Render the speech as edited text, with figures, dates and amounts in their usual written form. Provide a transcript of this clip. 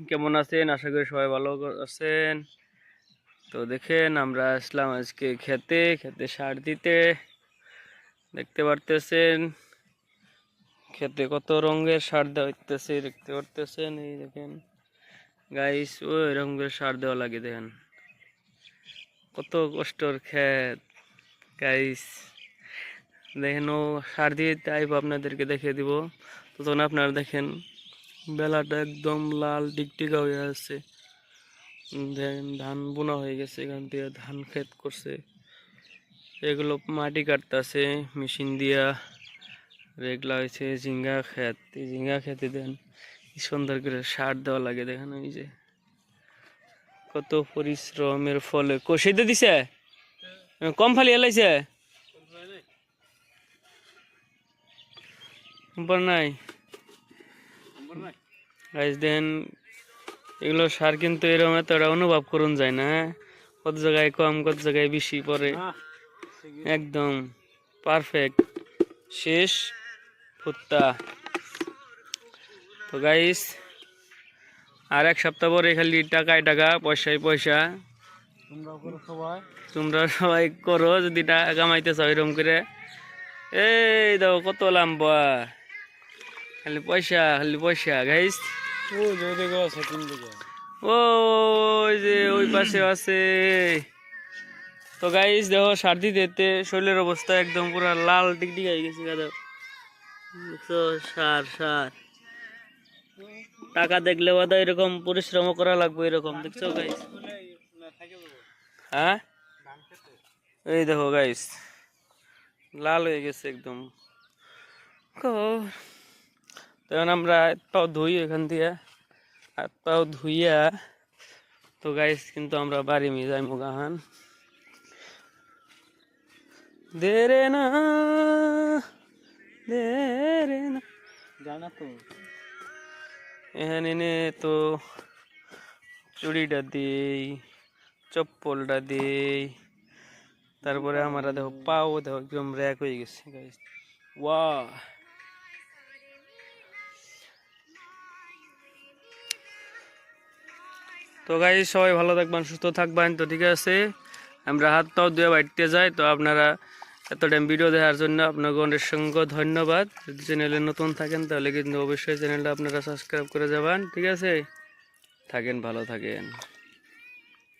কেমন আছেন? আশা করি সবাই ভালো আছেন। তো দেখেন আমরা আসলাম আজকে খেতে সার দিতে। দেখতে পারতেছেন খেতে কত রঙের সার দেওয়া হইতেছে, দেখতে পারতেছেন। এই দেখেন গাইস, ওই রঙের সার দেওয়া লাগে। দেখেন কত কষ্টর ক্ষেত গাইস। দেখেন ও সার দিয়ে তাইব আপনাদেরকে দেখিয়ে দিব। তো তখন আপনারা দেখেন বেলাটা একদম লাল টিকটিকা হয়ে আছে। ধান বোনা হয়ে গেছে, এখান থেকে ধান ক্ষেত করছে। এগুলো মাটি কাটতেছে মেশিন দিয়া। এগুলা হয়েছে ঝিঙ্গা ক্ষেত। এই ঝিঙ্গা খেতে দেন কি সুন্দর করে সার দেওয়া লাগে। দেখেন ওই যে কত পরিশ্রমের ফলে কষিতে দিছে, কম ফালি এলাইছে নাই। দেন এগুলো সার কিন্তু এরকম এতটা অনুভব করুন যায় না। কত জায়গায় কম, কত জায়গায় বেশি পরে। একদম পারফেক্ট শেষ ফুটতা। তো গাইস আর এক সপ্তাহ পরে খালি টাকায় টাকা, পয়সায় পয়সা। তোমরা সবাই করো যদি টাকা কামাইতে চাও এরকম করে। এই দেখো কত লম্বা, খালি পয়সা খালি পয়সা গাইস। ওই যে ওই পাশে আছে। তো গাইস দেখো সার দিতে শরীরের অবস্থা একদম পুরো লাল টিকটিক হয়ে গেছে। দেখছো সার সার টাকা দেখলে বোধ এরকম পরিশ্রম করা লাগবে এরকম। দেখছো গাইস? হ্যাঁ এই দেখো গাইস লাল হয়ে গেছে একদম। তখন আমরা হাত পাও ধুই এখান দিয়ে, হাত পাও ধুইয়া তো গাইস কিন্তু আমরা বাড়ি নিয়ে যাই মুগাহান। দেরে না দেরে না জানা তো এখানে তো চুড়িটা দিই, চপ্পলটা দিই, তারপরে আমরা দেখো পাও দেখো একদম র্যাক হয়ে গেছে গাইস। ওয়াও। তো গাইস সবাই ভালো থাকবেন, সুস্থ থাকবেন। তো ঠিক আছে, আমরা হাত পাও ধুয়ে বাড়িতে যাই। তো আপনারা এত টাইম ভিডিও দেখার জন্য আপনাকে অনেক সঙ্গে ধন্যবাদ। যদি চ্যানেলে নতুন থাকেন তাহলে কিন্তু অবশ্যই চ্যানেলটা আপনারা সাবস্ক্রাইব করে যাবেন। ঠিক আছে, থাকেন ভালো থাকেন।